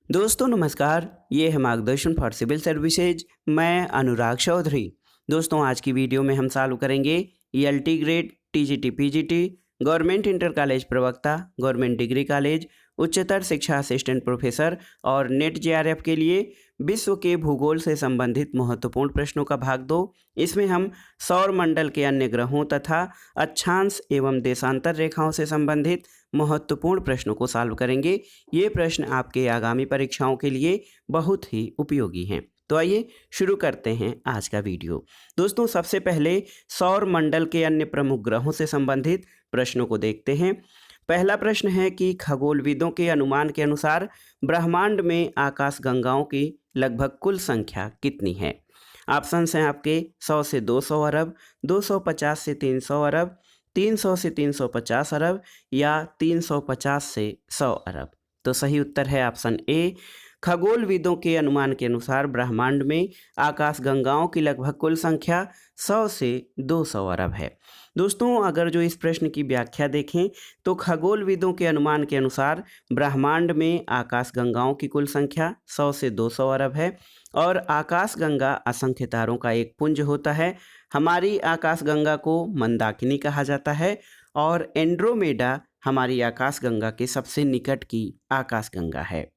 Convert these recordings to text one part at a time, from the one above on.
दोस्तों नमस्कार, ये है मार्गदर्शन फॉर सिविल सर्विसेज। मैं अनुराग चौधरी। दोस्तों आज की वीडियो में हम चालू करेंगे ELT grade, TGT PGT, government inter college प्रवक्ता, गवर्नमेंट डिग्री कॉलेज, उच्चतर शिक्षा असिस्टेंट प्रोफेसर और नेट जेआरएफ के लिए विश्व के भूगोल से संबंधित महत्वपूर्ण प्रश्नों का भाग 2। इसमें हम सौर मंडल के अन्य ग्रहों तथा अक्षांश एवं देशांतर रेखाओं से संबंधित महत्वपूर्ण प्रश्नों को सॉल्व करेंगे। ये प्रश्न आपके आगामी परीक्षाओं के लिए बहुत ही उपयोगी हैं। तो आइए शुरू करते हैं आज का वीडियो। दोस्तों सबसे पहले सौर मंडल के अन्य प्रमुख ग्रहों से संबंधित प्रश्नों को देखते हैं। पहला प्रश्न है कि खगोलविदों के अनुमान के अनुसार ब्रह्मांड में आकाशगंगाओं की लगभग कुल संख्या कितनी है। ऑप्शंस हैं आपके 100 से 200 अरब, 250 से 300 अरब, 300 से 350 अरब या 350 से 100 अरब। तो सही उत्तर है ऑप्शन ए। खगोलविदों के अनुमान के अनुसार ब्रह्मांड में आकाशगंगाओं की लगभग कुल संख्या 100 से 200 अरब है। दोस्तों अगर जो इस प्रश्न की व्याख्या देखें तो खगोलविदों के अनुमान के अनुसार ब्रह्मांड में आकाशगंगाओं की कुल संख्या 100 से 200 अरब है और आकाशगंगा असंख्य तारों का एक पुंज होता है। हमारी आकाशगंगा को मंदाकिनी कहा जाता है और एंड्रोमेडा हमारी आकाशगंगा के सबसे निकट की आकाशगंगा है।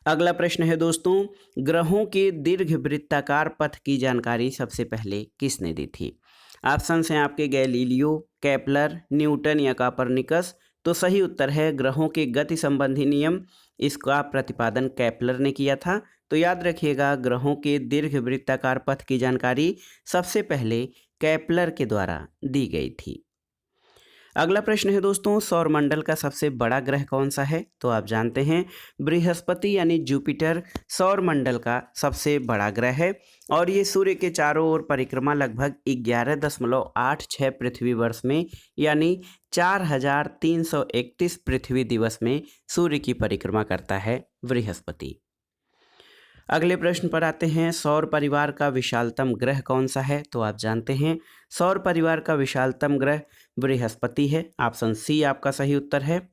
अगला प्रश्न है दोस्तों, ग्रहों के दीर्घ वृत्ताकार पथ की जानकारी सबसे पहले किसने दी थी। ऑप्शंस हैं आपके गैलीलियो, केपलर, न्यूटन या कोपरनिकस। तो सही उत्तर है ग्रहों के गति संबंधी नियम, इसका प्रतिपादन केपलर ने किया था। तो याद रखिएगा ग्रहों के दीर्घ वृत्ताकार पथ की जानकारी सबसे पहले केपलर के द्वारा दी गई थी। अगला प्रश्न है दोस्तों, सौरमंडल का सबसे बड़ा ग्रह कौन सा है। तो आप जानते हैं बृहस्पति यानी जुपिटर सौरमंडल का सबसे बड़ा ग्रह है और ये सूर्य के चारों ओर परिक्रमा लगभग 11.86 पृथ्वी वर्ष में यानी 4331 पृथ्वी दिवस में सूर्य की परिक्रमा करता है बृहस्पति। अगले प्रश्न पर आते हैं, सौर परिवार का विशालतम ग्रह कौन सा है। तो आप जानते हैं सौर परिवार का विशालतम ग्रह बृहस्पति है। ऑप्शन सी आपका सही उत्तर है।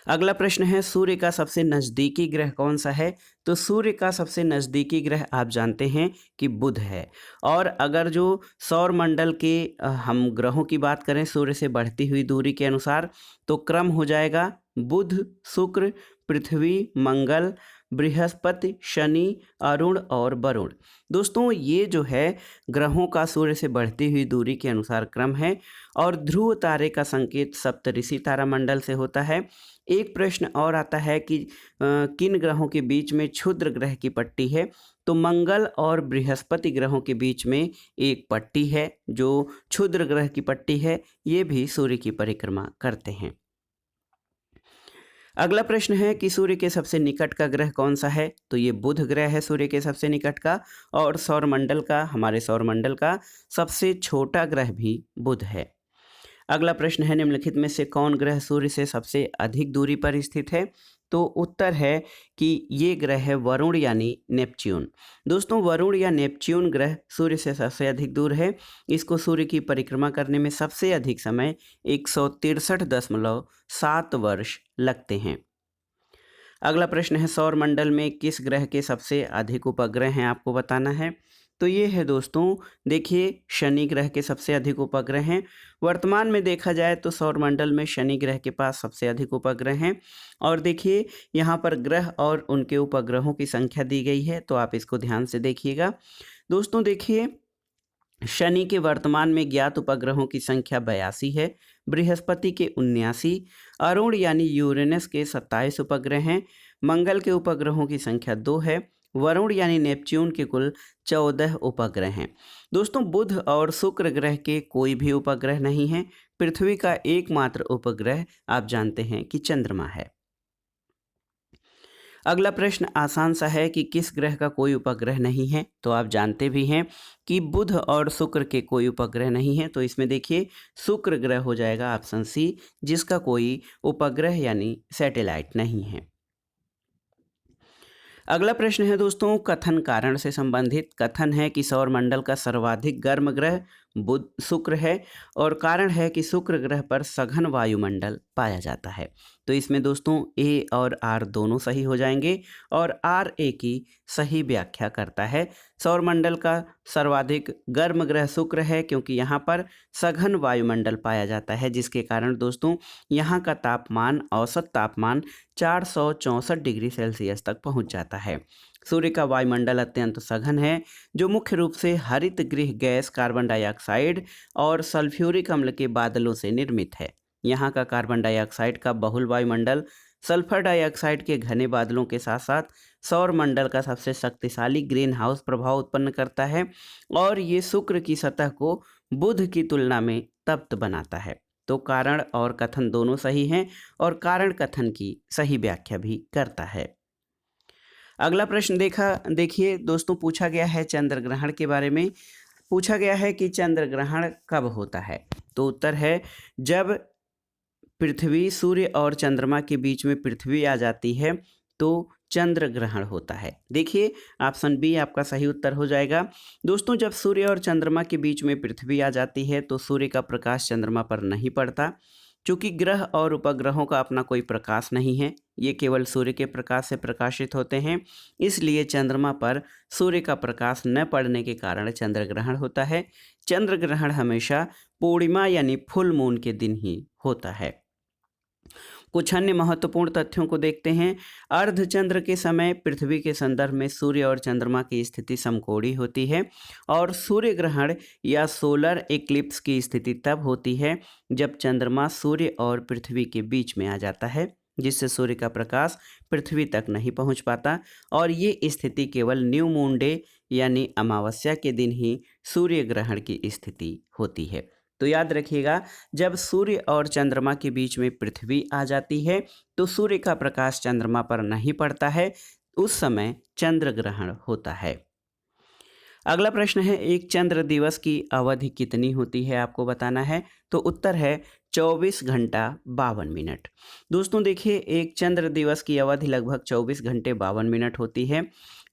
अगला प्रश्न है, सूर्य का सबसे नज़दीकी ग्रह कौन सा है। तो सूर्य का सबसे नज़दीकी ग्रह आप जानते हैं कि बुध है। और अगर जो सौर मंडल के हम ग्रहों की बात करें सूर्य से बढ़ती हुई दूरी के अनुसार तो क्रम हो जाएगा बुध, शुक्र, पृथ्वी, मंगल, बृहस्पति, शनि, अरुण और वरुण। दोस्तों ये जो है ग्रहों का सूर्य से बढ़ती हुई दूरी के अनुसार क्रम है और ध्रुव तारे का संकेत सप्तऋषि तारामंडल से होता है। एक प्रश्न और आता है कि किन ग्रहों के बीच में क्षुद्र ग्रह की पट्टी है। तो मंगल और बृहस्पति ग्रहों के बीच में एक पट्टी है जो क्षुद्र ग्रह की पट्टी है, ये भी सूर्य की परिक्रमा करते हैं। अगला प्रश्न है कि सूर्य के सबसे निकट का ग्रह कौन सा है। तो ये बुध ग्रह है सूर्य के सबसे निकट का और हमारे सौरमंडल का सबसे छोटा ग्रह भी बुध है। अगला प्रश्न है, निम्नलिखित में से कौन ग्रह सूर्य से सबसे अधिक दूरी पर स्थित है। तो उत्तर है कि ये ग्रह है वरुण यानी नेपच्यून। दोस्तों वरुण या नेपच्यून ग्रह सूर्य से सबसे अधिक दूर है। इसको सूर्य की परिक्रमा करने में सबसे अधिक समय 163.7 वर्ष लगते हैं। अगला प्रश्न है, सौरमंडल में किस ग्रह के सबसे अधिक उपग्रह हैं आपको बताना है। तो ये है दोस्तों, देखिए शनि ग्रह के सबसे अधिक उपग्रह हैं। वर्तमान में देखा जाए तो सौरमंडल में शनि ग्रह के पास सबसे अधिक उपग्रह हैं और देखिए यहाँ पर ग्रह और उनके उपग्रहों की संख्या दी गई है, तो आप इसको ध्यान से देखिएगा। दोस्तों देखिए शनि के वर्तमान में ज्ञात उपग्रहों की संख्या 82 है, बृहस्पति के 79, अरुण यानी यूरेनस के 27 उपग्रह हैं, मंगल के उपग्रहों की संख्या 2 है, वरुण यानी नेपच्यून के कुल 14 उपग्रह हैं। दोस्तों बुध और शुक्र ग्रह के कोई भी उपग्रह नहीं है। पृथ्वी का एकमात्र उपग्रह आप जानते हैं कि चंद्रमा है। अगला प्रश्न आसान सा है कि किस ग्रह का कोई उपग्रह नहीं है। तो आप जानते भी हैं कि बुध और शुक्र के कोई उपग्रह नहीं है। तो इसमें देखिए शुक्र ग्रह हो जाएगा ऑप्शन सी, जिसका कोई उपग्रह यानी सैटेलाइट नहीं है। अगला प्रश्न है दोस्तों कथन कारण से संबंधित। कथन है कि सौरमंडल का सर्वाधिक गर्म ग्रह बुध शुक्र है और कारण है कि शुक्र ग्रह पर सघन वायुमंडल पाया जाता है। तो इसमें दोस्तों ए और आर दोनों सही हो जाएंगे और आर ए की सही व्याख्या करता है। सौरमंडल का सर्वाधिक गर्म ग्रह शुक्र है क्योंकि यहाँ पर सघन वायुमंडल पाया जाता है, जिसके कारण दोस्तों यहाँ का तापमान, औसत तापमान 464 डिग्री सेल्सियस तक पहुँच जाता है। सूर्य का वायुमंडल अत्यंत सघन है जो मुख्य रूप से हरित गृह गैस कार्बन डाइऑक्साइड और सल्फ्यूरिक अम्ल के बादलों से निर्मित है। यहाँ का कार्बन डाइऑक्साइड का बहुल वायुमंडल सल्फर डाइऑक्साइड के घने बादलों के साथ साथ सौर मंडल का सबसे शक्तिशाली ग्रीन हाउस प्रभाव उत्पन्न करता है और ये शुक्र की सतह को बुध की तुलना में तप्त बनाता है। तो कारण और कथन दोनों सही हैं और कारण कथन की सही व्याख्या भी करता है। अगला प्रश्न देखिए दोस्तों, पूछा गया है चंद्र ग्रहण के बारे में। पूछा गया है कि चंद्र ग्रहण कब होता है। तो उत्तर है जब पृथ्वी, सूर्य और चंद्रमा के बीच में पृथ्वी आ जाती है तो चंद्र ग्रहण होता है। देखिए ऑप्शन बी आपका सही उत्तर हो जाएगा। दोस्तों जब सूर्य और चंद्रमा के बीच में पृथ्वी आ जाती है तो सूर्य का प्रकाश चंद्रमा पर नहीं पड़ता। चूंकि ग्रह और उपग्रहों का अपना कोई प्रकाश नहीं है, ये केवल सूर्य के प्रकाश से प्रकाशित होते हैं, इसलिए चंद्रमा पर सूर्य का प्रकाश न पड़ने के कारण चंद्र ग्रहण होता है। चंद्र ग्रहण हमेशा पूर्णिमा यानी फुल मून के दिन ही होता है। कुछ अन्य महत्वपूर्ण तथ्यों को देखते हैं। अर्धचंद्र के समय पृथ्वी के संदर्भ में सूर्य और चंद्रमा की स्थिति समकोणीय होती है और सूर्य ग्रहण या सोलर इक्लिप्स की स्थिति तब होती है जब चंद्रमा सूर्य और पृथ्वी के बीच में आ जाता है, जिससे सूर्य का प्रकाश पृथ्वी तक नहीं पहुंच पाता और ये स्थिति केवल न्यू मून डे यानी अमावस्या के दिन ही सूर्य ग्रहण की स्थिति होती है। तो याद रखिएगा, जब सूर्य और चंद्रमा के बीच में पृथ्वी आ जाती है तो सूर्य का प्रकाश चंद्रमा पर नहीं पड़ता है, उस समय चंद्र ग्रहण होता है। अगला प्रश्न है एक चंद्र दिवस की अवधि कितनी होती है, आपको बताना है। तो उत्तर है 24 घंटा 52 मिनट। दोस्तों देखिए एक चंद्र दिवस की अवधि लगभग 24 घंटे 52 मिनट होती है।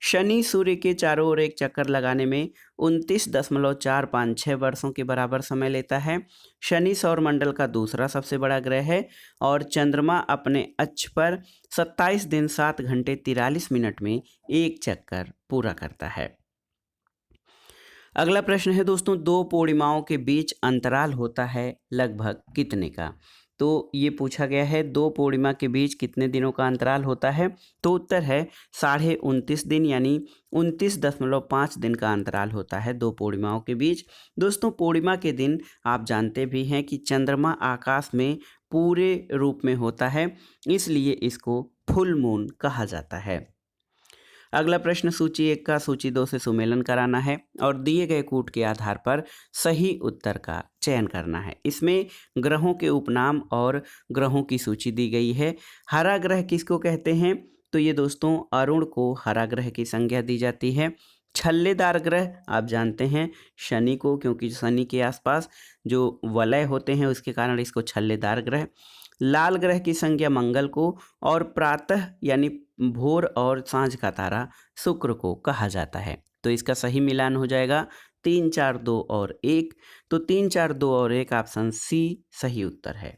शनि सूर्य के चारों ओर एक चक्कर लगाने में 29.456 वर्षों के बराबर समय लेता है। शनि सौरमंडल का दूसरा सबसे बड़ा ग्रह है और चंद्रमा अपने अक्ष पर 27 दिन 7 घंटे 43 मिनट में एक चक्कर पूरा करता है। अगला प्रश्न है दोस्तों, दो पूर्णिमाओं के बीच अंतराल होता है लगभग कितने का। तो ये पूछा गया है दो पूर्णिमा के बीच कितने दिनों का अंतराल होता है। तो उत्तर है 29.5 दिन यानी 29.5 दिन का अंतराल होता है दो पूर्णिमाओं के बीच। दोस्तों पूर्णिमा के दिन आप जानते भी हैं कि चंद्रमा आकाश में पूरे रूप में होता है, इसलिए इसको फुल मून कहा जाता है। अगला प्रश्न सूची 1 का सूची 2 से सुमेलन कराना है और दिए गए कूट के आधार पर सही उत्तर का चयन करना है। इसमें ग्रहों के उपनाम और ग्रहों की सूची दी गई है। हरा ग्रह किसको कहते हैं। तो ये दोस्तों अरुण को हरा ग्रह की संज्ञा दी जाती है। छल्लेदार ग्रह आप जानते हैं शनि को, क्योंकि शनि के आसपास जो वलय होते हैं उसके कारण इसको छल्लेदार ग्रह। लाल ग्रह की संज्ञा मंगल को और प्रातः यानी भोर और सांझ का तारा शुक्र को कहा जाता है। तो इसका सही मिलान हो जाएगा 3, 4, 2 और 1। तो 3, 4, 2 और 1 ऑप्शन सी सही उत्तर है।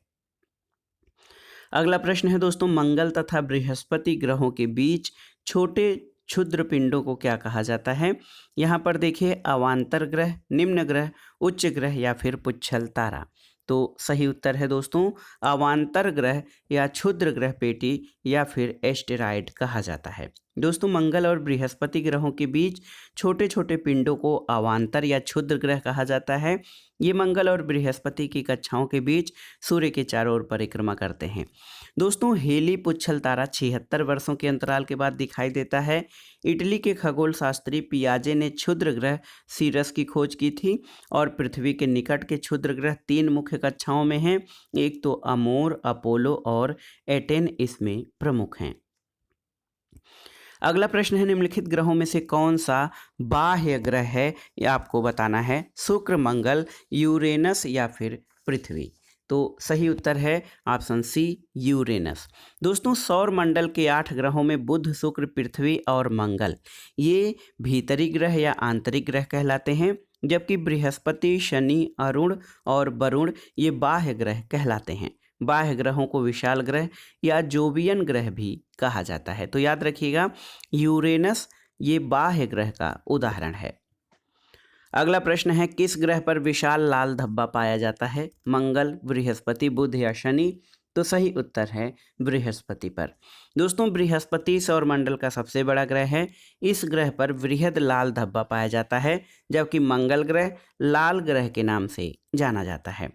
अगला प्रश्न है दोस्तों, मंगल तथा बृहस्पति ग्रहों के बीच छोटे क्षुद्र पिंडों को क्या कहा जाता है। यहाँ पर देखिए अवांतर ग्रह, निम्न ग्रह, उच्च ग्रह या फिर पुच्छल तारा। तो सही उत्तर है दोस्तों अवांतर ग्रह या क्षुद्र ग्रह पेटी या फिर एस्टेरॉयड कहा जाता है। दोस्तों मंगल और बृहस्पति ग्रहों के बीच छोटे छोटे पिंडों को अवांतर या क्षुद्र ग्रह कहा जाता है। ये मंगल और बृहस्पति की कक्षाओं के बीच सूर्य के चारों ओर परिक्रमा करते हैं। दोस्तों हेली पुच्छल तारा 76 वर्षों के अंतराल के बाद दिखाई देता है। इटली के खगोल शास्त्री पियाजे ने क्षुद्र ग्रह सीरस की खोज की थी और पृथ्वी के निकट के क्षुद्र ग्रह 3 मुख्य कक्षाओं में हैं। एक तो अमोर, अपोलो और एटेन इसमें प्रमुख हैं। अगला प्रश्न है निम्नलिखित ग्रहों में से कौन सा बाह्य ग्रह है, यह आपको बताना है। शुक्र, मंगल, यूरेनस या फिर पृथ्वी। तो सही उत्तर है ऑप्शन सी यूरेनस। दोस्तों सौर मंडल के 8 ग्रहों में बुध, शुक्र, पृथ्वी और मंगल ये भीतरी ग्रह या आंतरिक ग्रह कहलाते हैं जबकि बृहस्पति, शनि, अरुण और वरुण ये बाह्य ग्रह कहलाते हैं। बाह्य ग्रहों को विशाल ग्रह या जोवियन ग्रह भी कहा जाता है। तो याद रखिएगा, यूरेनस ये बाह्य ग्रह का उदाहरण है। अगला प्रश्न है, किस ग्रह पर विशाल लाल धब्बा पाया जाता है? मंगल, बृहस्पति, बुध या शनि? तो सही उत्तर है बृहस्पति पर। दोस्तों, बृहस्पति सौरमंडल का सबसे बड़ा ग्रह है। इस ग्रह पर वृहद लाल धब्बा पाया जाता है, जबकि मंगल ग्रह लाल ग्रह के नाम से जाना जाता है।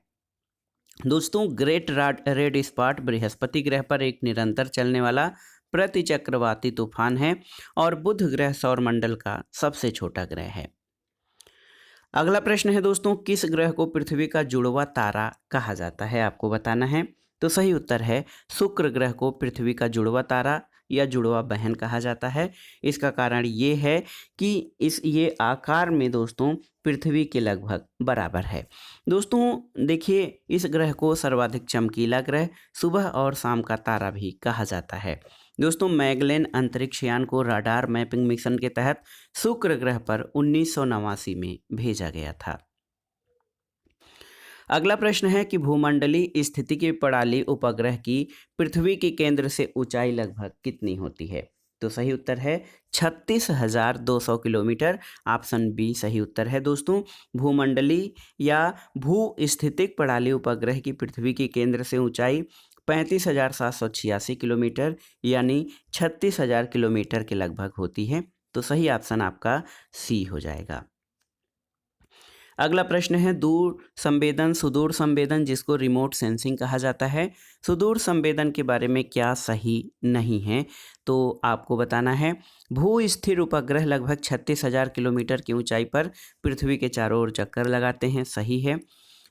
दोस्तों, ग्रेट रेड स्पॉट बृहस्पति ग्रह पर एक निरंतर चलने वाला प्रतिचक्रवाती तूफान है और बुध ग्रह सौरमंडल का सबसे छोटा ग्रह है। अगला प्रश्न है दोस्तों, किस ग्रह को पृथ्वी का जुड़वा तारा कहा जाता है? आपको बताना है। तो सही उत्तर है शुक्र ग्रह को पृथ्वी का जुड़वा तारा या जुड़वा बहन कहा जाता है। इसका कारण ये है कि ये आकार में दोस्तों पृथ्वी के लगभग बराबर है। दोस्तों देखिए, इस ग्रह को सर्वाधिक चमकीला ग्रह, सुबह और शाम का तारा भी कहा जाता है। दोस्तों, मैगेलन अंतरिक्ष यान को राडार मैपिंग मिशन के तहत शुक्र ग्रह पर 1989 में भेजा गया था। अगला प्रश्न है कि भूमंडलीय स्थिति की प्रणाली उपग्रह की पृथ्वी के केंद्र से ऊंचाई लगभग कितनी होती है? तो सही उत्तर है 36,200 किलोमीटर। ऑप्शन बी सही उत्तर है। दोस्तों, भूमंडलीय या भूस्थितिक प्रणाली उपग्रह की पृथ्वी के केंद्र से ऊंचाई 35,786 किलोमीटर यानी 36,000 किलोमीटर के लगभग होती है। तो सही ऑप्शन आपका सी हो जाएगा। अगला प्रश्न है, दूर संवेदन, सुदूर संवेदन जिसको रिमोट सेंसिंग कहा जाता है, सुदूर संवेदन के बारे में क्या सही नहीं है? तो आपको बताना है। भू स्थिर उपग्रह लगभग 36,000 किलोमीटर की ऊंचाई पर पृथ्वी के चारों ओर चक्कर लगाते हैं। सही है।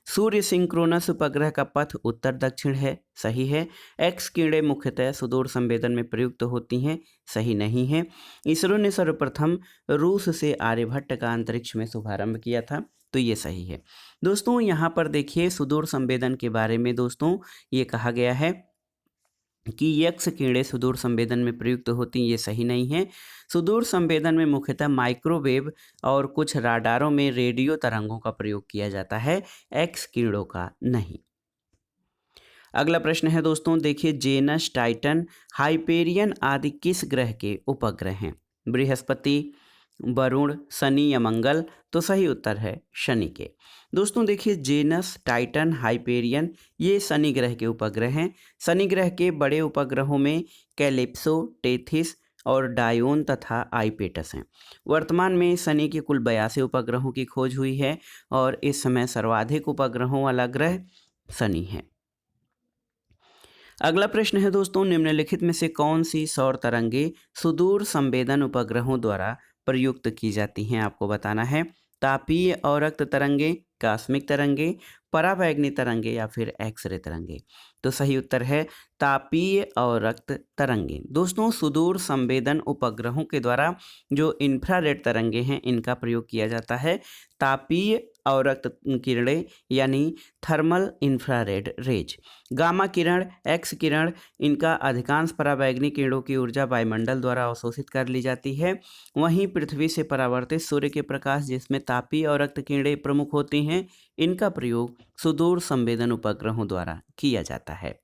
सूर्य सिंक्रोनस उपग्रह का पथ उत्तर दक्षिण है। सही है। एक्स किरणें मुख्यतः सुदूर संवेदन में प्रयुक्त होती हैं। सही नहीं है। इसरो ने सर्वप्रथम रूस से आर्यभट्ट का अंतरिक्ष में शुभारंभ किया था। तो ये सही है। दोस्तों, यहाँ पर देखिए सुदूर संवेदन के बारे में दोस्तों ये कहा गया है कि एक्स किरणें सुदूर संवेदन में प्रयुक्त होती हैं। ये सही नहीं है। सुदूर संवेदन में मुख्यतः माइक्रोवेव और कुछ राडारों में रेडियो तरंगों का प्रयोग किया जाता है, एक्स किरणों का नहीं। अगला प्रश्न है दोस्तों, देखिए जेनस, टाइटन, हाइपेरियन आदि किस ग्रह के उपग्रह हैं? बृहस्पति, वरुण, शनि या मंगल? तो सही उत्तर है शनि के। दोस्तों देखिए, जेनस, टाइटन, हाइपेरियन ये शनि ग्रह के उपग्रह हैं। शनि ग्रह के बड़े उपग्रहों में कैलिप्सो, टेथिस और डायोन तथा आइपेटस हैं। वर्तमान में शनि के कुल 82 उपग्रहों की खोज हुई है और इस समय सर्वाधिक उपग्रहों वाला ग्रह शनि है। अगला प्रश्न है दोस्तों, निम्नलिखित में से कौन सी सौर तरंगे सुदूर संवेदन उपग्रहों द्वारा प्रयुक्त की जाती हैं? आपको बताना है। तापीय और रक्त तरंगे, कॉस्मिक तरंगे, पराबैंगनी तरंगे या फिर एक्सरे तरंगे? तो सही उत्तर है तापीय और रक्त तरंगे। दोस्तों, सुदूर संवेदन उपग्रहों के द्वारा जो इंफ्रारेड तरंगे हैं इनका प्रयोग किया जाता है। तापीय और रक्त किरणें यानी थर्मल इंफ्रारेड रेज, गामा किरण, एक्स किरण, इनका अधिकांश पराबैंगनी किरणों की ऊर्जा वायुमंडल द्वारा अवशोषित कर ली जाती है। वहीं पृथ्वी से परावर्तित सूर्य के प्रकाश, जिसमें तापीय और रक्त किरणें प्रमुख होती हैं, इनका प्रयोग सुदूर संवेदन उपग्रहों द्वारा किया जाता है।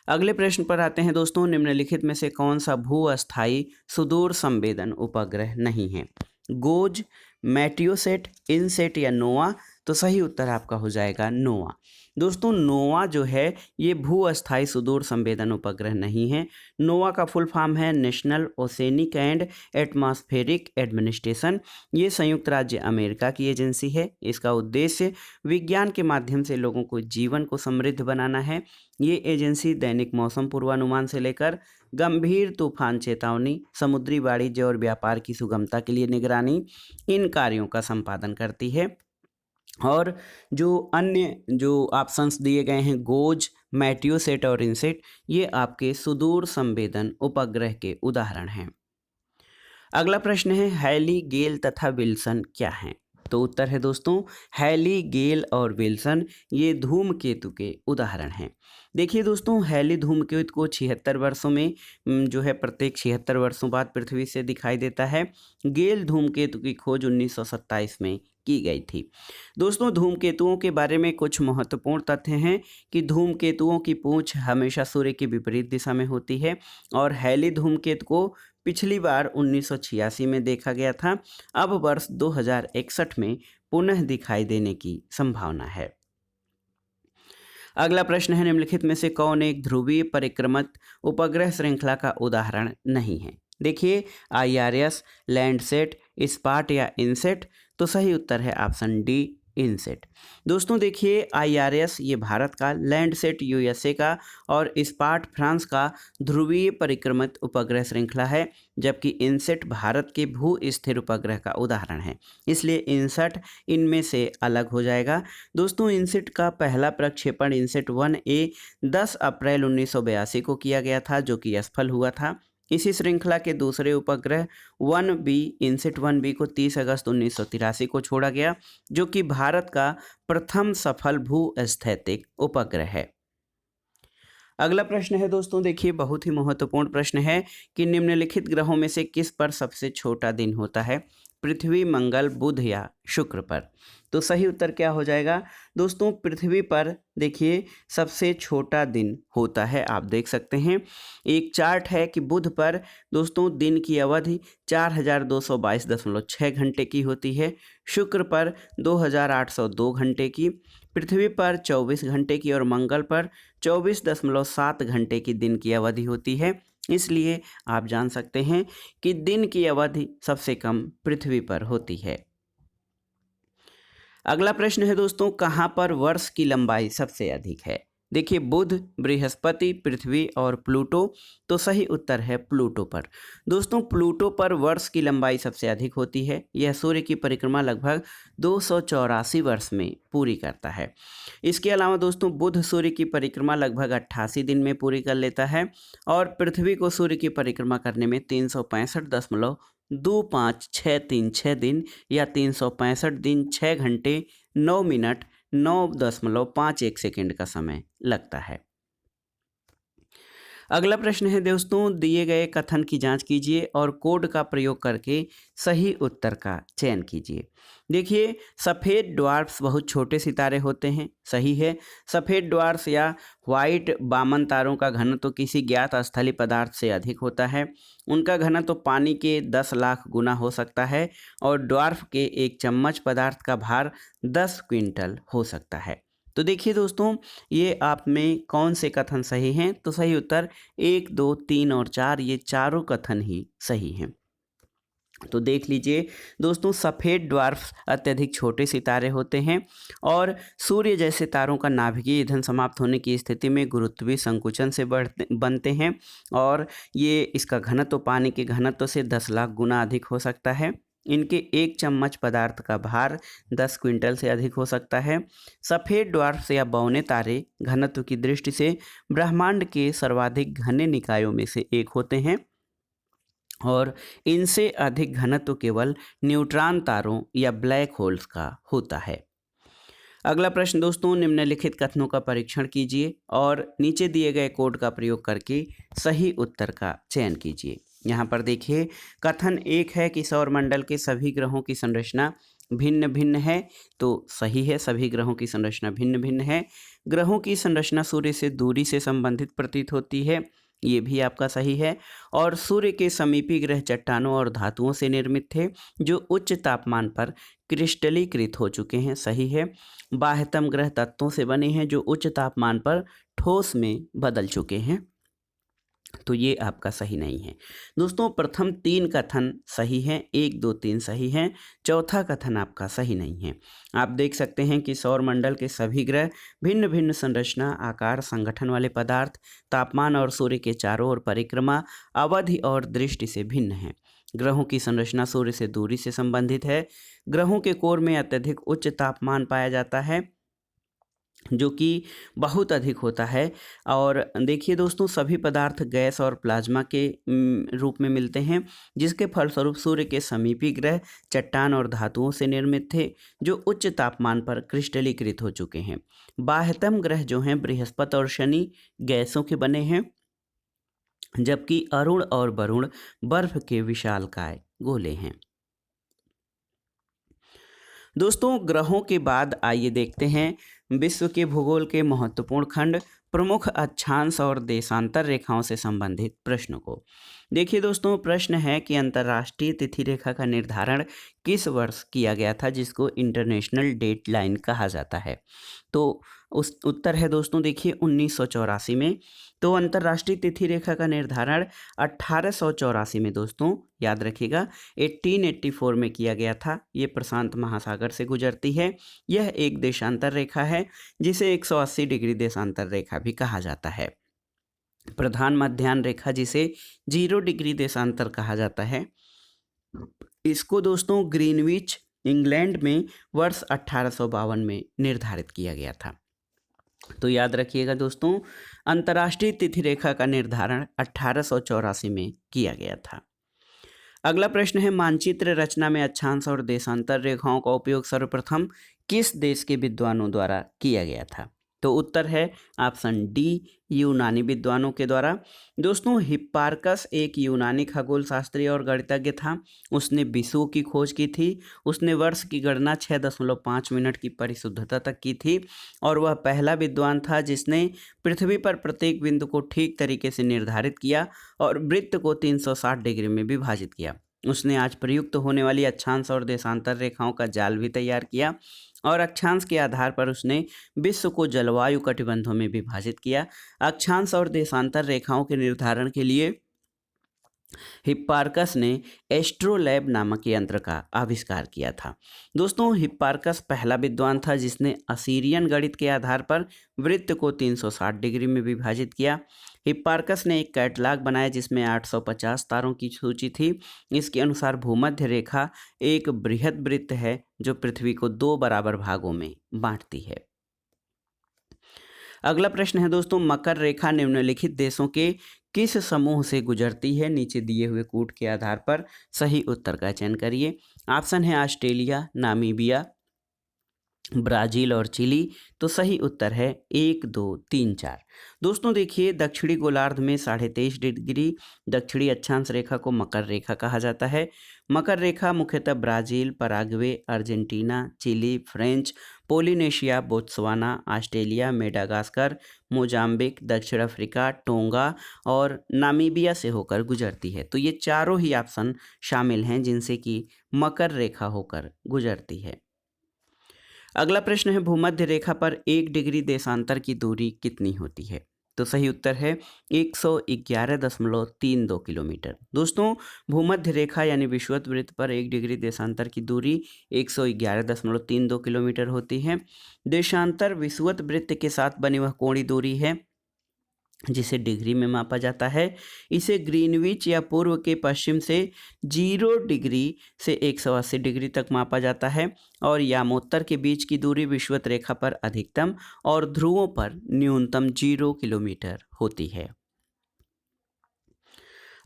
अगले प्रश्न पर आते हैं दोस्तों, निम्नलिखित में से कौन सा भू-अस्थायी सुदूर संवेदन उपग्रह नहीं है? गोज, मेटियोसेट, इनसेट या नोवा? तो सही उत्तर आपका हो जाएगा नोवा। दोस्तों, नोवा जो है ये भू-अस्थायी सुदूर संवेदन उपग्रह नहीं है। नोवा का फुल फॉर्म है national oceanic and atmospheric administration. ये संयुक्त राज्य अमेरिका की एजेंसी है। इसका उद्देश्य विज्ञान के माध्यम से लोगों को जीवन को समृद्ध बनाना है। ये एजेंसी दैनिक मौसम पूर्वानुमान से लेकर गंभीर तूफान चेतावनी, समुद्री वाणिज्य और व्यापार की सुगमता के लिए निगरानी, इन कार्यों का संपादन करती है। और जो अन्य जो ऑप्शंस दिए गए हैं, गोज, मेटियोसेट और इनसेट, ये आपके सुदूर संवेदन उपग्रह के उदाहरण हैं। अगला प्रश्न है, हैली, गेल तथा विल्सन क्या हैं? तो उत्तर है दोस्तों हैली, गेल और विल्सन ये धूमकेतु के उदाहरण हैं। देखिए दोस्तों, हैली धूमकेतु को 76 वर्षों में जो है प्रत्येक 76 वर्षों बाद पृथ्वी से दिखाई देता है। गेल धूमकेतु की खोज 1927 में की गई थी। दोस्तों, धूमकेतुओं के बारे में कुछ महत्वपूर्ण तथ्य हैं कि धूमकेतुओं की पूंछ हमेशा सूर्य के विपरीत दिशा में होती है और हैली धूमकेतु को पिछली बार 1986 में देखा गया था। अब वर्ष 2061 में पुनः दिखाई देने की संभावना है। अगला प्रश्न है, निम्नलिखित में से कौन एक ध्रुवीय परिक्रमित उपग्रह श्रृंखला का उदाहरण नहीं है? देखिए, IRS, लैंडसेट, स्पार्ट या इनसेट। तो सही उत्तर है ऑप्शन डी, इनसेट। दोस्तों देखिए, IRS ये भारत का, लैंडसेट USA का और स्पार्ट फ्रांस का ध्रुवीय परिक्रमित उपग्रह श्रृंखला है, जबकि इनसेट भारत के भू स्थिर उपग्रह का उदाहरण है। इसलिए इनसेट इनमें से अलग हो जाएगा। दोस्तों, इनसेट का पहला प्रक्षेपण इनसेट 1A 10 अप्रैल 1982 को किया गया था, जो कि असफल हुआ था। इसी श्रृंखला के दूसरे उपग्रह 1B इनसेट 1B को 30 अगस्त 1983 को छोड़ा गया, जो कि भारत का प्रथम सफल भू-स्थैतिक उपग्रह है। अगला प्रश्न है दोस्तों, देखिए बहुत ही महत्वपूर्ण प्रश्न है कि निम्नलिखित ग्रहों में से किस पर सबसे छोटा दिन होता है? पृथ्वी, मंगल, बुध या शुक्र पर? तो सही उत्तर क्या हो जाएगा? दोस्तों, पृथ्वी पर देखिए सबसे छोटा दिन होता है, आप देख सकते हैं। एक चार्ट है कि बुध पर दोस्तों दिन की अवधि 4222.6 घंटे की होती है, शुक्र पर 2802 घंटे की, पृथ्वी पर 24 घंटे की और मंगल पर 24.7 घंटे की दिन की अवधि होती है। इसलिए आप जान सकते हैं कि दिन की अवधि सबसे कम पृथ्वी पर होती है। अगला प्रश्न है दोस्तों, कहाँ पर वर्ष की लंबाई सबसे अधिक है? देखिए, बुध, बृहस्पति, पृथ्वी और प्लूटो। तो सही उत्तर है प्लूटो पर। दोस्तों, प्लूटो पर वर्ष की लंबाई सबसे अधिक होती है। यह सूर्य की परिक्रमा लगभग 284 वर्ष में पूरी करता है। इसके अलावा दोस्तों, बुध सूर्य की परिक्रमा लगभग 88 दिन में पूरी कर लेता है और पृथ्वी को सूर्य की परिक्रमा करने में 365.2536 दिन या 365 दिन 6 घंटे 9 मिनट 9.51 सेकेंड का समय लगता है। अगला प्रश्न है दोस्तों, दिए गए कथन की जांच कीजिए और कोड का प्रयोग करके सही उत्तर का चयन कीजिए। देखिए, सफ़ेद ड्वार्फ्स बहुत छोटे सितारे होते हैं, सही है। सफ़ेद ड्वार्फ्स या व्हाइट बामन तारों का घनत्व किसी ज्ञात स्थलीय पदार्थ से अधिक होता है। उनका घनत्व पानी के 10 लाख गुना हो सकता है और ड्वार्फ के एक चम्मच पदार्थ का भार 10 क्विंटल हो सकता है। तो देखिए दोस्तों, ये आप में कौन से कथन सही हैं? तो सही उत्तर 1, 2, 3 और 4, ये चारों कथन ही सही हैं। तो देख लीजिए दोस्तों, सफ़ेद ड्वार्फ्स अत्यधिक छोटे सितारे होते हैं और सूर्य जैसे तारों का नाभिकीय ईंधन समाप्त होने की स्थिति में गुरुत्वीय संकुचन से बनते हैं और ये इसका घनत्व पानी के घनत्व से 10 लाख गुना अधिक हो सकता है। इनके एक चम्मच पदार्थ का भार 10 क्विंटल से अधिक हो सकता है। सफ़ेद ड्वार्फ्स या बौने तारे घनत्व की दृष्टि से ब्रह्मांड के सर्वाधिक घने निकायों में से एक होते हैं और इनसे अधिक घनत्व केवल न्यूट्रॉन तारों या ब्लैक होल्स का होता है। अगला प्रश्न दोस्तों, निम्नलिखित कथनों का परीक्षण कीजिए और नीचे दिए गए कोड का प्रयोग करके सही उत्तर का चयन कीजिए। यहाँ पर देखिए, कथन 1 है कि सौरमंडल के सभी ग्रहों की संरचना भिन्न भिन्न है। तो सही है, सभी ग्रहों की संरचना भिन्न भिन्न है। ग्रहों की संरचना सूर्य से दूरी से संबंधित प्रतीत होती है, ये भी आपका सही है। और सूर्य के समीपी ग्रह चट्टानों और धातुओं से निर्मित थे जो उच्च तापमान पर क्रिस्टलीकृत हो चुके हैं, सही है। बाह्यतम ग्रह तत्वों से बने हैं जो उच्च तापमान पर ठोस में बदल चुके हैं, तो ये आपका सही नहीं है। दोस्तों, प्रथम 3 कथन सही हैं, 1, 2, 3 सही हैं, चौथा कथन आपका सही नहीं है। आप देख सकते हैं कि सौरमंडल के सभी ग्रह भिन्न भिन्न संरचना, आकार, संगठन वाले पदार्थ, तापमान और सूर्य के चारों ओर परिक्रमा, अवधि और दृष्टि से भिन्न हैं। ग्रहों की संरचना सूर्य से दूरी से संबंधित है। ग्रहों के कोर में अत्यधिक उच्च तापमान पाया जाता है जो कि बहुत अधिक होता है। और देखिए दोस्तों, सभी पदार्थ गैस और प्लाज्मा के रूप में मिलते हैं, जिसके फलस्वरूप सूर्य के समीपी ग्रह चट्टान और धातुओं से निर्मित थे जो उच्च तापमान पर क्रिस्टलीकृत हो चुके हैं। बाह्यतम ग्रह जो हैं बृहस्पति और शनि गैसों के बने हैं, जबकि अरुण और वरुण बर्फ के विशालकाय गोले हैं। दोस्तों ग्रहों के बाद आइए देखते हैं विश्व के भूगोल के महत्वपूर्ण खंड, प्रमुख अक्षांश और देशांतर रेखाओं से संबंधित प्रश्नों को। देखिए दोस्तों, प्रश्न है कि अंतर्राष्ट्रीय तिथि रेखा का निर्धारण किस वर्ष किया गया था, जिसको इंटरनेशनल डेट लाइन कहा जाता है। तो उस उत्तर है दोस्तों, देखिए 1984 में। तो अंतर्राष्ट्रीय तिथि रेखा का निर्धारण 1884 में दोस्तों, याद रखिएगा, 1884 में किया गया था। ये प्रशांत महासागर से गुजरती है। यह एक देशांतर रेखा है जिसे 180 डिग्री देशांतर रेखा भी कहा जाता है। प्रधान मध्याह्न रेखा जिसे 0 डिग्री देशांतर कहा जाता है, इसको दोस्तों ग्रीनविच इंग्लैंड में वर्ष 1852 में निर्धारित किया गया था। तो याद रखिएगा दोस्तों, अंतर्राष्ट्रीय तिथि रेखा का निर्धारण 1884 में किया गया था। अगला प्रश्न है, मानचित्र रचना में अक्षांश और देशांतर रेखाओं का उपयोग सर्वप्रथम किस देश के विद्वानों द्वारा किया गया था। तो उत्तर है ऑप्शन डी, यूनानी विद्वानों के द्वारा। दोस्तों हिप्पारकस एक यूनानी खगोल शास्त्री और गणितज्ञ था। उसने विषुव की खोज की थी। उसने वर्ष की गणना 6.5 मिनट की परिशुद्धता तक की थी और वह पहला विद्वान था जिसने पृथ्वी पर प्रत्येक बिंदु को ठीक तरीके से निर्धारित किया और वृत्त को 360 डिग्री में विभाजित किया। उसने आज प्रयुक्त होने वाली अक्षांश और देशांतर रेखाओं का जाल भी तैयार किया और अक्षांश के आधार पर उसने विश्व को जलवायु कटिबंधों में विभाजित किया। अक्षांश और देशांतर रेखाओं के निर्धारण के लिए हिप्पारकस ने एस्ट्रोलैब नामक यंत्र का आविष्कार किया था। दोस्तों हिप्पारकस पहला विद्वान था जिसने असीरियन गणित के आधार पर वृत्त को 360 डिग्री में विभाजित किया। हिप्पारकस ने एक कैटलॉग बनाया जिसमें 850 तारों की सूची थी। इसके अनुसार भूमध्य रेखा एक बृहद वृत्त है जो पृथ्वी को 2 बराबर भागों में बांटती है। अगला प्रश्न है दोस्तों, मकर रेखा निम्नलिखित देशों के किस समूह से गुजरती है। नीचे दिए हुए कूट के आधार पर सही उत्तर का चयन करिए। ऑप्शन है ऑस्ट्रेलिया, नामीबिया, ब्राज़ील और चिली। तो सही उत्तर है 1, 2, 3, 4। दोस्तों देखिए, दक्षिणी गोलार्ध में 23.5 डिग्री दक्षिणी अक्षांश रेखा को मकर रेखा कहा जाता है। मकर रेखा मुख्यतः Brazil, Paraguay, Argentina, Chile, French Polynesia, Botswana, Australia, Madagascar, Mozambique, दक्षिण अफ्रीका, टोंगा और नामीबिया से होकर गुजरती है। तो ये चारों ही ऑप्शन शामिल हैं जिनसे कि मकर रेखा होकर गुजरती है। अगला प्रश्न है, भूमध्य रेखा पर 1 डिग्री देशांतर की दूरी कितनी होती है। तो सही उत्तर है 111.32 किलोमीटर। दोस्तों भूमध्य रेखा यानी विषुवत वृत्त पर 1 डिग्री देशांतर की दूरी 111.32 किलोमीटर होती है। देशांतर विषुवत वृत्त के साथ बनी वह कोणीय दूरी है जिसे डिग्री में मापा जाता है। इसे ग्रीनविच या पूर्व के पश्चिम से 0 डिग्री से 180 डिग्री तक मापा जाता है और यामोत्तर के बीच की दूरी विषुवत रेखा पर अधिकतम और ध्रुवों पर न्यूनतम 0 किलोमीटर होती है।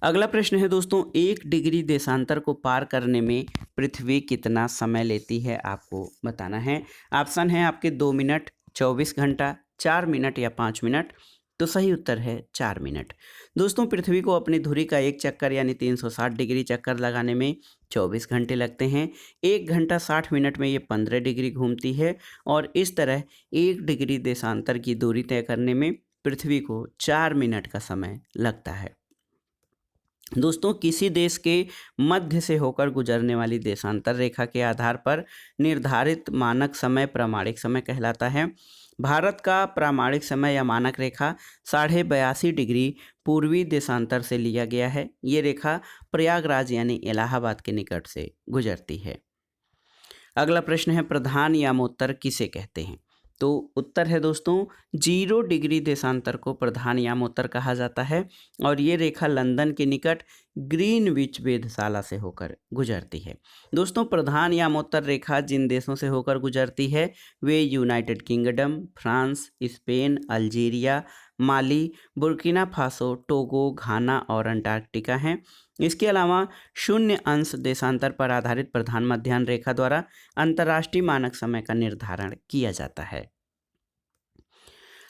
अगला प्रश्न है दोस्तों, 1 डिग्री देशांतर को पार करने में पृथ्वी कितना समय लेती है, आपको बताना है। ऑप्शन है आपके 2 मिनट, 24 घंटा, 4 मिनट या 5 मिनट। तो सही उत्तर है 4 मिनट। दोस्तों पृथ्वी को अपनी धुरी का एक चक्कर यानी 360 डिग्री चक्कर लगाने में 24 घंटे लगते हैं। 1 घंटा 60 मिनट में ये 15 डिग्री घूमती है और इस तरह 1 डिग्री देशांतर की दूरी तय करने में पृथ्वी को 4 मिनट का समय लगता है। दोस्तों किसी देश के मध्य से होकर गुजरने वाली देशांतर रेखा के आधार पर निर्धारित मानक समय प्रामाणिक समय कहलाता है। भारत का प्रामाणिक समय या मानक रेखा 82.5 डिग्री पूर्वी देशांतर से लिया गया है। ये रेखा प्रयागराज यानी इलाहाबाद के निकट से गुजरती है। अगला प्रश्न है, प्रधान यामोत्तर किसे कहते हैं। तो उत्तर है दोस्तों 0 डिग्री देशांतर को प्रधान यामोत्तर कहा जाता है और ये रेखा लंदन के निकट ग्रीनविच वेधशाला से होकर गुजरती है। दोस्तों प्रधान यामोत्तर रेखा जिन देशों से होकर गुजरती है वे United Kingdom, France, Spain, Algeria, Mali, Burkina Faso, Togo, Ghana और अंटार्कटिका हैं। इसके अलावा 0 देशांतर पर आधारित प्रधान मध्याह्न रेखा द्वारा अंतर्राष्ट्रीय मानक समय का निर्धारण किया जाता है।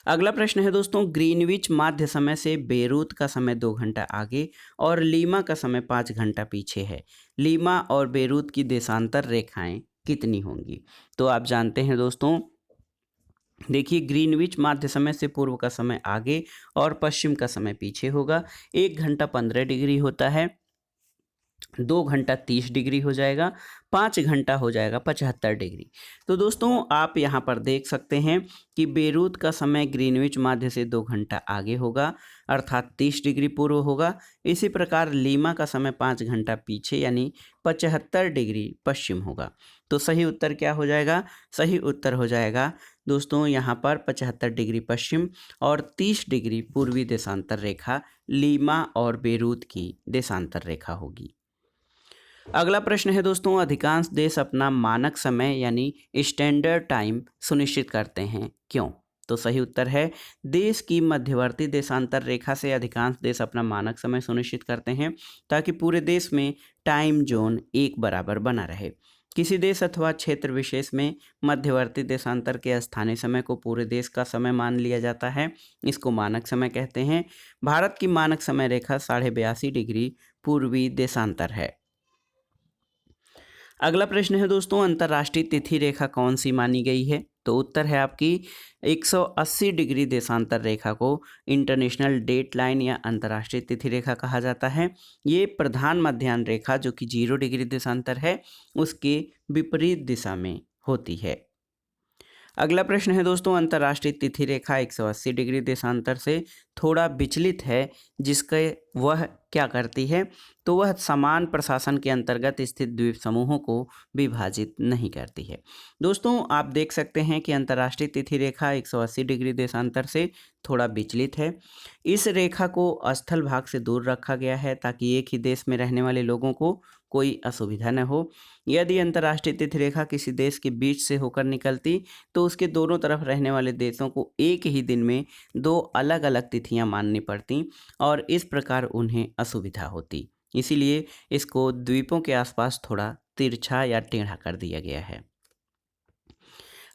अगला प्रश्न है दोस्तों, ग्रीनविच माध्य समय से बेरूत का समय 2 घंटा आगे और लीमा का समय 5 घंटा पीछे है। लीमा और बेरूत की देशांतर रेखाएं कितनी होंगी। तो आप जानते हैं दोस्तों, देखिए ग्रीनविच माध्य समय से पूर्व का समय आगे और पश्चिम का समय पीछे होगा। 1 घंटा 15 डिग्री होता है, 2 घंटा 30 डिग्री हो जाएगा, 5 घंटा हो जाएगा 75 डिग्री। तो दोस्तों आप यहाँ पर देख सकते हैं कि बेरूत का समय ग्रीनविच माध्य से 2 घंटा आगे होगा, अर्थात 30 डिग्री पूर्व होगा। इसी प्रकार लीमा का समय 5 घंटा पीछे यानी 75 डिग्री पश्चिम होगा। तो सही उत्तर क्या हो जाएगा? सही उत्तर हो जाएगा दोस्तों यहाँ पर 75 डिग्री पश्चिम और 30 डिग्री पूर्वी देशांतर रेखा लीमा और बेरूत की देशांतर रेखा होगी। अगला प्रश्न है दोस्तों, अधिकांश देश अपना मानक समय यानी स्टैंडर्ड टाइम सुनिश्चित करते हैं, क्यों? तो सही उत्तर है, देश की मध्यवर्ती देशांतर रेखा से अधिकांश देश अपना मानक समय सुनिश्चित करते हैं ताकि पूरे देश में टाइम जोन एक बराबर बना रहे। किसी देश अथवा क्षेत्र विशेष में मध्यवर्ती देशांतर के स्थानीय समय को पूरे देश का समय मान लिया जाता है, इसको मानक समय कहते हैं। भारत की मानक समय रेखा 82.5 डिग्री पूर्वी देशांतर है। अगला प्रश्न है दोस्तों, अंतर्राष्ट्रीय तिथि रेखा कौन सी मानी गई है? तो उत्तर है आपकी 180 डिग्री देशांतर रेखा को इंटरनेशनल डेट लाइन या अंतर्राष्ट्रीय तिथि रेखा कहा जाता है। ये प्रधान मध्याह्न रेखा जो कि 0 डिग्री देशांतर है उसके विपरीत दिशा में होती है। अगला प्रश्न है दोस्तों, अंतर्राष्ट्रीय तिथि रेखा 180 डिग्री देशांतर से थोड़ा विचलित है, जिसके वह क्या करती है? तो वह समान प्रशासन के अंतर्गत स्थित द्वीप समूहों को विभाजित नहीं करती है। दोस्तों आप देख सकते हैं कि अंतर्राष्ट्रीय तिथि रेखा 180 डिग्री देशांतर से थोड़ा विचलित है। इस रेखा को स्थल भाग से दूर रखा गया है ताकि एक ही देश में रहने वाले लोगों को कोई असुविधा न हो। यदि अंतर्राष्ट्रीय तिथि रेखा किसी देश के बीच से होकर निकलती तो उसके दोनों तरफ रहने वाले देशों को एक ही दिन में 2 अलग अलग तिथियां माननी पड़ती और इस प्रकार उन्हें असुविधा होती। इसीलिए इसको द्वीपों के आसपास थोड़ा तिरछा या टेढ़ा कर दिया गया है।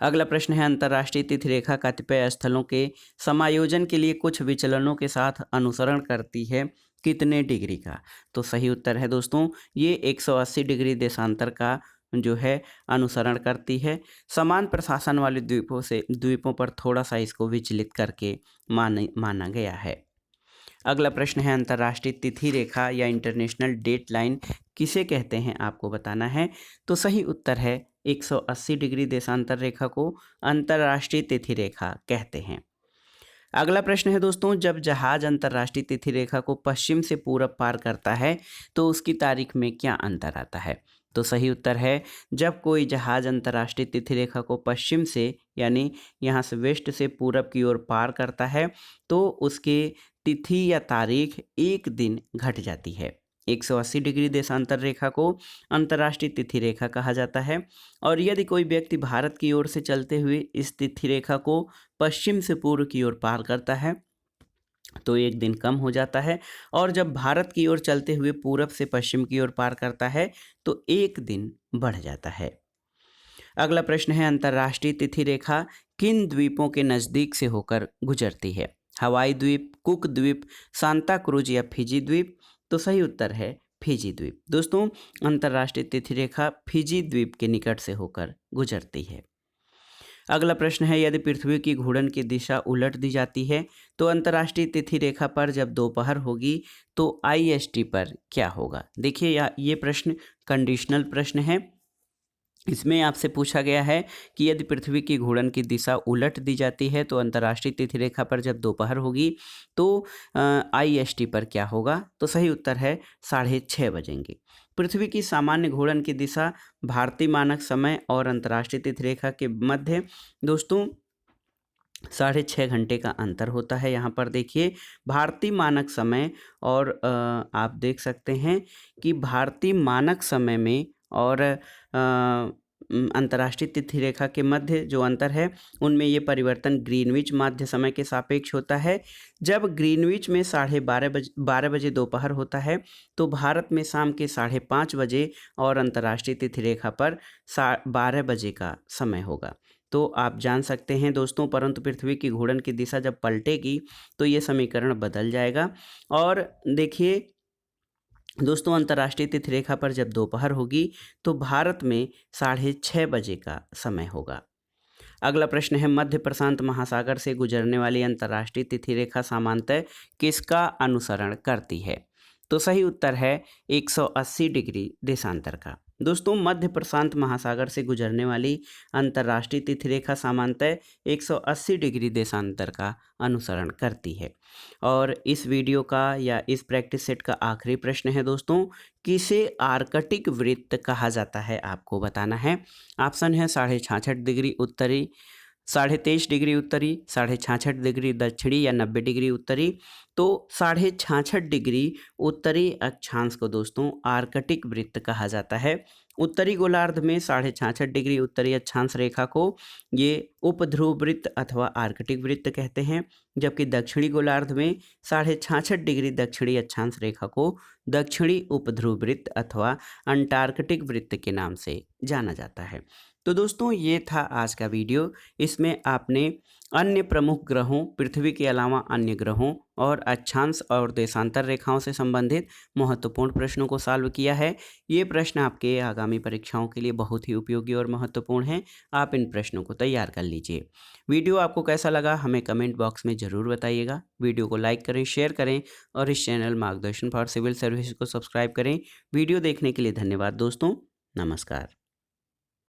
अगला प्रश्न है, अंतर्राष्ट्रीय तिथि रेखा कतिपय स्थलों के समायोजन के लिए कुछ विचलनों के साथ अनुसरण करती है, कितने डिग्री का? तो सही उत्तर है दोस्तों, ये 180 डिग्री देशांतर का जो है अनुसरण करती है। समान प्रशासन वाले द्वीपों पर थोड़ा सा इसको विचलित करके माना गया है। अगला प्रश्न है, अंतर्राष्ट्रीय तिथि रेखा या इंटरनेशनल डेट लाइन किसे कहते हैं, आपको बताना है। तो सही उत्तर है 180 डिग्री देशांतर रेखा को अंतर्राष्ट्रीय तिथि रेखा कहते हैं। अगला प्रश्न है दोस्तों, जब जहाज अंतर्राष्ट्रीय तिथि रेखा को पश्चिम से पूरब पार करता है तो उसकी तारीख में क्या अंतर आता है? तो सही उत्तर है, जब कोई जहाज अंतर्राष्ट्रीय तिथि रेखा को पश्चिम से यानी यहाँ से वेस्ट से पूरब की ओर पार करता है तो उसके तिथि या तारीख एक दिन घट जाती है। 180 डिग्री देशांतर रेखा को अंतर्राष्ट्रीय तिथि रेखा कहा जाता है और यदि कोई व्यक्ति भारत की ओर से चलते हुए इस तिथि रेखा को पश्चिम से पूर्व की ओर पार करता है तो एक दिन कम हो जाता है और जब भारत की ओर चलते हुए पूरब से पश्चिम की ओर पार करता है तो एक दिन बढ़ जाता है। अगला प्रश्न है, अंतर्राष्ट्रीय तिथि रेखा किन द्वीपों के नज़दीक से होकर गुजरती है? हवाई द्वीप, कुक द्वीप, सांता क्रूज या फिजी द्वीप? तो सही उत्तर है फिजी द्वीप। दोस्तों अंतर्राष्ट्रीय तिथि रेखा फिजी द्वीप के निकट से होकर गुजरती है। अगला प्रश्न है, यदि पृथ्वी की घूर्णन की दिशा उलट दी जाती है तो अंतर्राष्ट्रीय तिथि रेखा पर जब दोपहर होगी तो IST पर क्या होगा? देखिए ये प्रश्न कंडीशनल प्रश्न है। इसमें आपसे पूछा गया है कि यदि पृथ्वी की घूर्णन की दिशा उलट दी जाती है तो अंतर्राष्ट्रीय तिथि रेखा पर जब दोपहर होगी तो IST पर क्या होगा? तो सही उत्तर है 6:30 बजेंगे। पृथ्वी की सामान्य घूर्णन की दिशा भारतीय मानक समय और अंतर्राष्ट्रीय तिथि रेखा के मध्य दोस्तों 6:30 घंटे का अंतर होता है। यहाँ पर देखिए भारतीय मानक समय और आप देख सकते हैं कि भारतीय मानक समय में और अंतर्राष्ट्रीय तिथि रेखा के मध्य जो अंतर है उनमें ये परिवर्तन ग्रीनविच माध्य समय के सापेक्ष होता है। जब ग्रीनविच में 12:30 बजे दोपहर होता है तो भारत में शाम के 5:30 बजे और अंतर्राष्ट्रीय तिथि रेखा पर 12 बजे का समय होगा। तो आप जान सकते हैं दोस्तों, परंतु पृथ्वी की घूर्णन की दिशा जब पलटेगी तो ये समीकरण बदल जाएगा। और देखिए दोस्तों अंतर्राष्ट्रीय तिथि रेखा पर जब दोपहर होगी तो भारत में 6:30 बजे का समय होगा। अगला प्रश्न है, मध्य प्रशांत महासागर से गुजरने वाली अंतर्राष्ट्रीय तिथि रेखा सामान्यतः किसका अनुसरण करती है? तो सही उत्तर है 180 डिग्री देशांतर का। दोस्तों मध्य प्रशांत महासागर से गुजरने वाली अंतर्राष्ट्रीय तिथि रेखा सामान्यतः 180 डिग्री देशांतर का अनुसरण करती है। और इस वीडियो का या इस प्रैक्टिस सेट का आखिरी प्रश्न है दोस्तों, किसे आर्कटिक वृत्त कहा जाता है? आपको बताना है। ऑप्शन है 66.5 डिग्री उत्तरी, 23.5 डिग्री उत्तरी, 66.5 डिग्री दक्षिणी या 90 डिग्री उत्तरी। तो 66.5 डिग्री उत्तरी अक्षांश को दोस्तों आर्कटिक वृत्त कहा जाता है। उत्तरी गोलार्ध में 66.5 डिग्री उत्तरी अक्षांश रेखा को ये उपध्रुव वृत्त अथवा आर्कटिक वृत्त कहते हैं, जबकि दक्षिणी गोलार्ध में 66.5 डिग्री दक्षिणी अक्षांश रेखा को दक्षिणी उपध्रुव वृत्त अथवा अंटार्कटिक वृत्त के नाम से जाना जाता है। तो दोस्तों ये था आज का वीडियो। इसमें आपने अन्य प्रमुख ग्रहों, पृथ्वी के अलावा अन्य ग्रहों और अक्षांश और देशांतर रेखाओं से संबंधित महत्वपूर्ण प्रश्नों को सॉल्व किया है। ये प्रश्न आपके आगामी परीक्षाओं के लिए बहुत ही उपयोगी और महत्वपूर्ण हैं। आप इन प्रश्नों को तैयार कर लीजिए। वीडियो आपको कैसा लगा हमें कमेंट बॉक्स में ज़रूर बताइएगा। वीडियो को लाइक करें, शेयर करें और इस चैनल मार्गदर्शन फॉर सिविल सर्विसेज को सब्सक्राइब करें। वीडियो देखने के लिए धन्यवाद दोस्तों। नमस्कार।